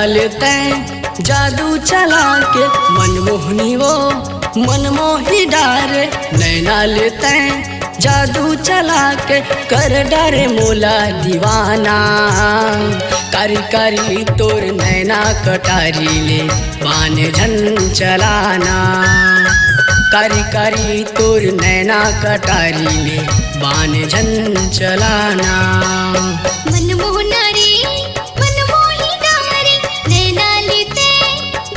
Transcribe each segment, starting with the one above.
नैना लेते जादू चला के मनमोहनी वो मनमोही डारे। नैना लेते जादू चला के कर डारे मोला दीवाना। कारी कारी तोर नैना कटारी ले बान झन चलाना। कारी कारी तोर नैना कटारी ले बान झन चलाना। मनमोहना रे मनमोही डारे नैना लेते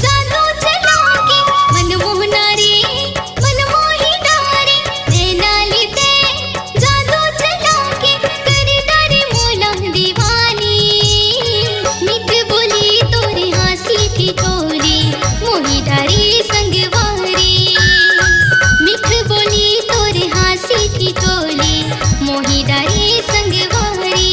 जादू चला के। मनमोहना रे मनमोही डारे नैना लेते जादू चला के कर डारे मोला दीवानी। मिठ बोली तोरे हंसी की टोली मोही डारे संगवारी। मिठ बोली तोरे हंसी की टोली मोही डारे संगवारी।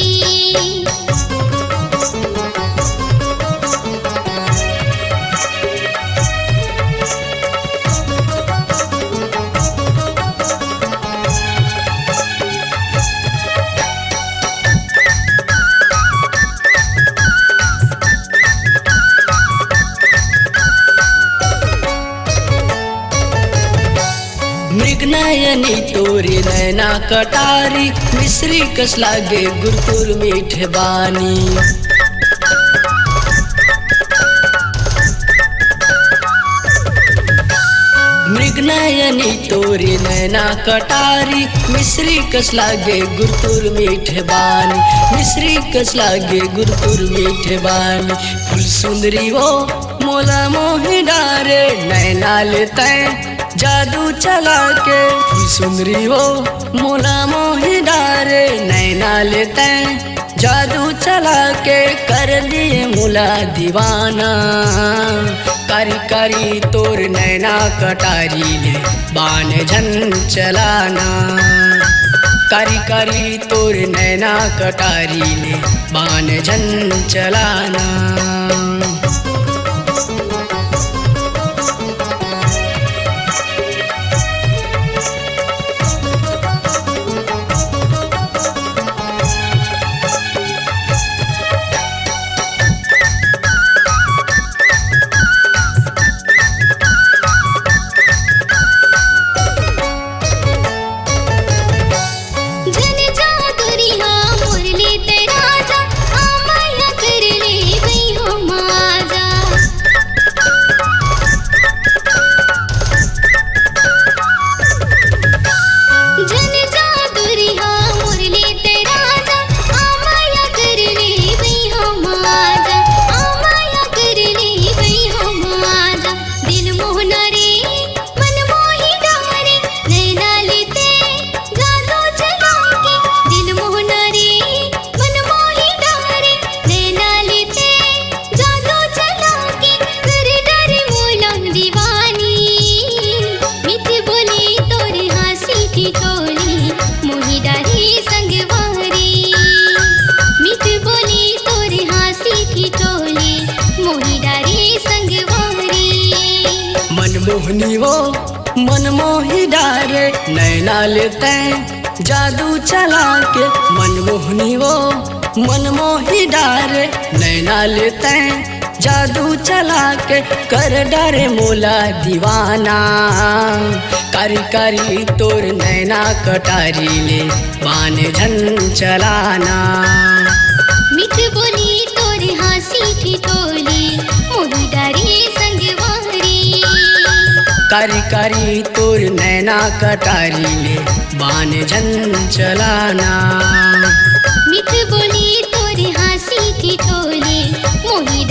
मृगनयनी तोरी नैना कटारी मिश्री कस लागे गुरपुर मीठ बानी। मृगनयनी तोरी नैना कटारी मिश्री कस लागे गुरपुर मीठ बानी। मिश्री कस लागे गुरपुर मीठ बानी। फूल सुंदरी वो मोला मोही डारे नैना लेते जादू चला के। फूल सुंदरी वो मोला मोही डारे नैना लेते जादू चला के कर दिए मोला दीवाना। कारी कारी तोर नैना कटारी ले बान झन चलाना। कारी कारी तोर नैना कटारी ले बान झन चलाना। जन जादुरिया मुरली ते राजा आमाया कर ले गई हो माजा। जन जादुरिया मुरली ते राजा आमाया कर ले गई हो माजा। आमाया कर ले गई हो माजा। दिल मोहना रे मनमोही डारे नैना लेते जादू चला के। दिल मोहना रे मनमोही डारे नैना लेते जादू चला के कर डारे मोला दीवानी। मिठ बोली तोरे हंसी की टोली मोही डारे संगवारी। मिठ बोली तोरे हंसी की टोली मोही डारे संगवारी। मनमोहनी वो मनमोही डारे नैना लेते जादू चला के। मनमोहनी वो मनमोही डारे नैना लेते जादू चला के कर डारे मोला दीवाना। कारी कारी तोर नैना कटारी ले बान झन चलाना। मिठ बोली तोरे हंसी की टोली मोही डारे संगवारी। कारी कारी तोर नैना कटारी ले बान झन चलाना। मिठ बोली तोरे हंसी की टोली मोही